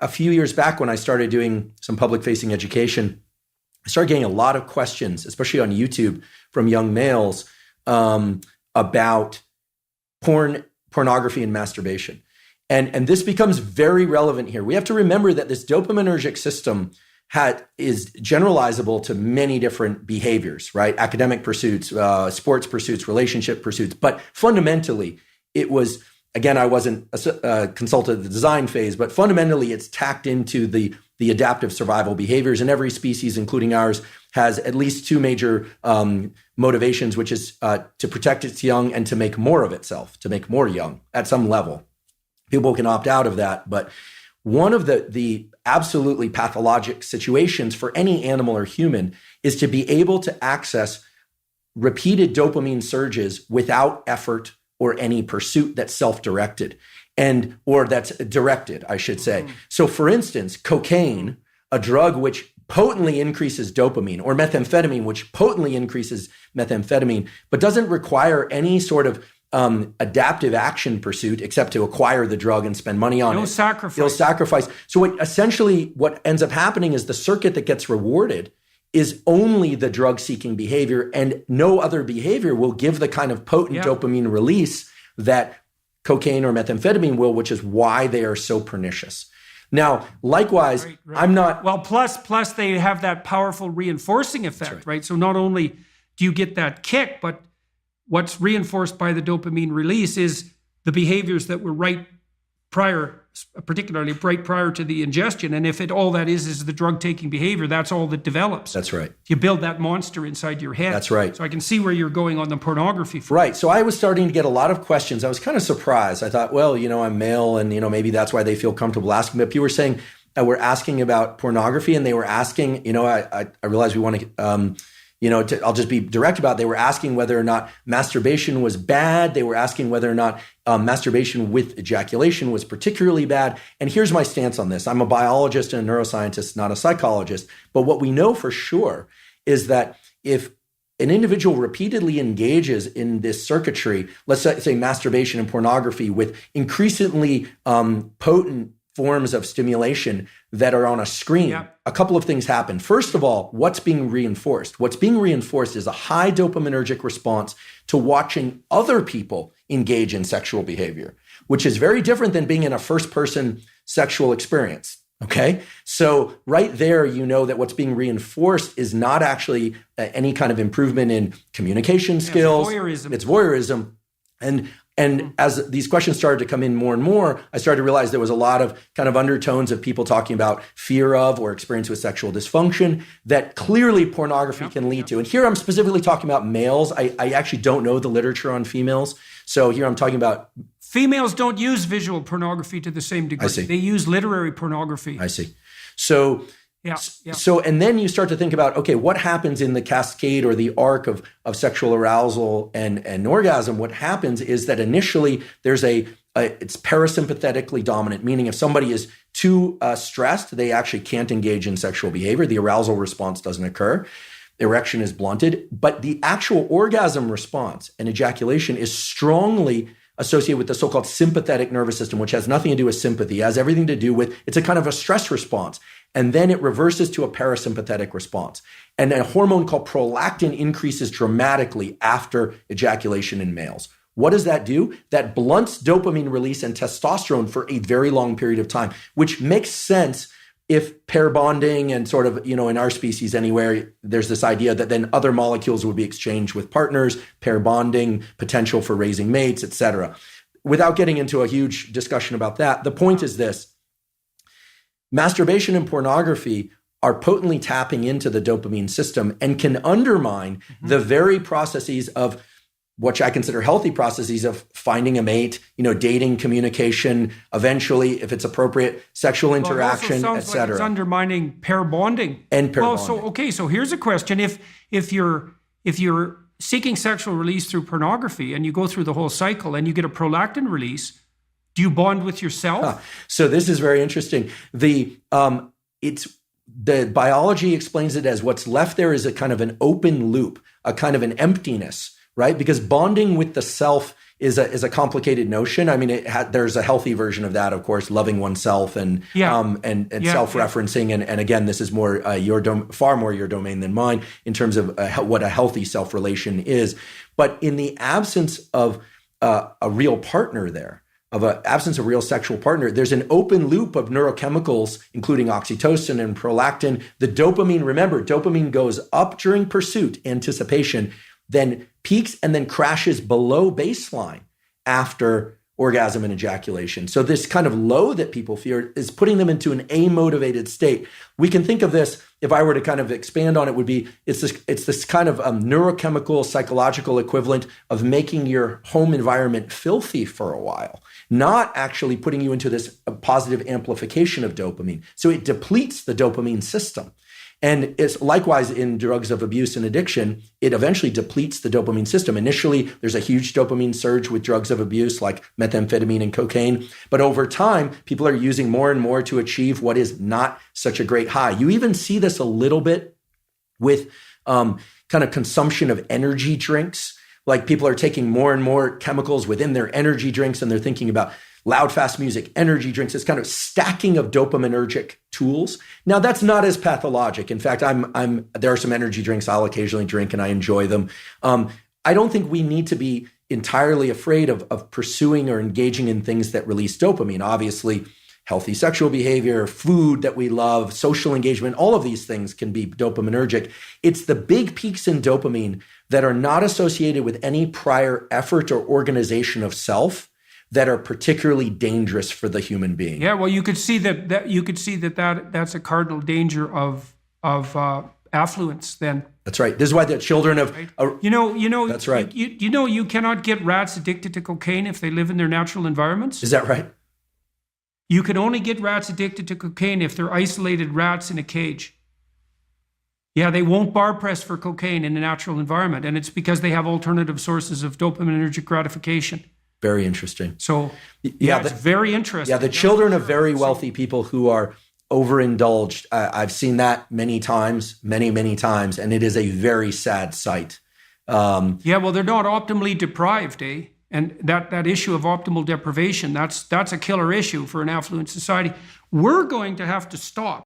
a few years back when I started doing some public-facing education, I started getting a lot of questions, especially on YouTube, from young males about pornography and masturbation. And this becomes very relevant here. We have to remember that this dopaminergic system is generalizable to many different behaviors, right? Academic pursuits, sports pursuits, relationship pursuits. But fundamentally, it was, again, I wasn't a consultant at the design phase, but fundamentally, it's tacked into the adaptive survival behaviors. And every species, including ours, has at least two major motivations, which is to protect its young and to make more of itself, to make more young at some level. People can opt out of that, but one of the absolutely pathologic situations for any animal or human is to be able to access repeated dopamine surges without effort or any pursuit that's self-directed or that's directed, I should say. So for instance, cocaine, a drug which potently increases dopamine, or methamphetamine, which potently increases methamphetamine, but doesn't require any sort of adaptive action pursuit except to acquire the drug and spend money on it. No sacrifice. So what ends up happening is the circuit that gets rewarded is only the drug-seeking behavior, and no other behavior will give the kind of potent dopamine release that cocaine or methamphetamine will, which is why they are so pernicious. Now, likewise, right. I'm not... Well, plus they have that powerful reinforcing effect, right? So not only do you get that kick, but what's reinforced by the dopamine release is the behaviors that were particularly right prior to the ingestion. And if all that is the drug-taking behavior, that's all that develops. That's right. You build that monster inside your head. That's right. So I can see where you're going on the pornography. Right. So I was starting to get a lot of questions. I was kind of surprised. I thought, well, I'm male and, maybe that's why they feel comfortable asking. But people were saying, we're asking about pornography, and they were asking, I realized we want to... I'll just be direct about it. They were asking whether or not masturbation was bad. They were asking whether or not masturbation with ejaculation was particularly bad. And here's my stance on this. I'm a biologist and a neuroscientist, not a psychologist. But what we know for sure is that if an individual repeatedly engages in this circuitry, let's say masturbation and pornography with increasingly potent forms of stimulation that are on a screen, a couple of things happen. First of all, what's being reinforced? What's being reinforced is a high dopaminergic response to watching other people engage in sexual behavior, which is very different than being in a first-person sexual experience. Okay? So right there, that what's being reinforced is not actually any kind of improvement in communication skills. It's voyeurism. And as these questions started to come in more and more, I started to realize there was a lot of kind of undertones of people talking about fear of or experience with sexual dysfunction that clearly pornography can lead to. And here I'm specifically talking about males. I actually don't know the literature on females. So here I'm talking about... Females don't use visual pornography to the same degree. I see. They use literary pornography. I see. So... So, and then you start to think about, okay, what happens in the cascade or the arc of sexual arousal and orgasm? What happens is that initially there's it's parasympathetically dominant, meaning if somebody is too stressed, they actually can't engage in sexual behavior. The arousal response doesn't occur. Erection is blunted, but the actual orgasm response and ejaculation is strongly associated with the so-called sympathetic nervous system, which has nothing to do with sympathy. It has everything to do with, it's a kind of a stress response. And then it reverses to a parasympathetic response. And a hormone called prolactin increases dramatically after ejaculation in males. What does that do? That blunts dopamine release and testosterone for a very long period of time, which makes sense if pair bonding and sort of, in our species anywhere, there's this idea that then other molecules would be exchanged with partners, pair bonding, potential for raising mates, et cetera. Without getting into a huge discussion about that, the point is this. Masturbation and pornography are potently tapping into the dopamine system and can undermine the very processes of which I consider healthy processes of finding a mate, dating, communication, eventually, if it's appropriate, sexual interaction, et cetera. Like it's undermining pair bonding. And pair bonding. So here's a question. If you're seeking sexual release through pornography and you go through the whole cycle and you get a prolactin release, do you bond with yourself? So this is very interesting. The biology explains it as what's left there is a kind of an open loop, a kind of an emptiness, right? Because bonding with the self is a complicated notion. I mean, there's a healthy version of that, of course, loving oneself and self-referencing. And again, this is more far more your domain than mine in terms of what a healthy self-relation is. But in the absence of a real partner there, absence of real sexual partner, there's an open loop of neurochemicals, including oxytocin and prolactin. The dopamine, remember, dopamine goes up during pursuit, anticipation, then peaks and then crashes below baseline after orgasm and ejaculation. So this kind of low that people fear is putting them into an amotivated state. We can think of this, if I were to kind of expand on it, would be it's this kind of neurochemical, psychological equivalent of making your home environment filthy for a while, not actually putting you into this positive amplification of dopamine. So it depletes the dopamine system. And it's likewise in drugs of abuse and addiction, it eventually depletes the dopamine system. Initially, there's a huge dopamine surge with drugs of abuse like methamphetamine and cocaine. But over time, people are using more and more to achieve what is not such a great high. You even see this a little bit with kind of consumption of energy drinks. Like people are taking more and more chemicals within their energy drinks, and they're thinking about loud, fast music, energy drinks, this kind of stacking of dopaminergic tools. Now, that's not as pathologic. In fact, there are some energy drinks I'll occasionally drink and I enjoy them. I don't think we need to be entirely afraid of pursuing or engaging in things that release dopamine. Obviously, healthy sexual behavior, food that we love, social engagement, all of these things can be dopaminergic. It's the big peaks in dopamine that are not associated with any prior effort or organization of self that are particularly dangerous for the human being. Yeah, well, you could see that's a cardinal danger of affluence. Then that's right. This is why the children of that's right. You cannot get rats addicted to cocaine if they live in their natural environments. Is that right? You can only get rats addicted to cocaine if they're isolated rats in a cage. Yeah, they won't bar press for cocaine in a natural environment, and it's because they have alternative sources of dopaminergic gratification. Very interesting. So, it's very interesting. Yeah, the children of very wealthy people who are overindulged, I've seen that many times, many times, and it is a very sad sight. Well, they're not optimally deprived, eh? And that issue of optimal deprivation, that's a killer issue for an affluent society. We're going to have to stop.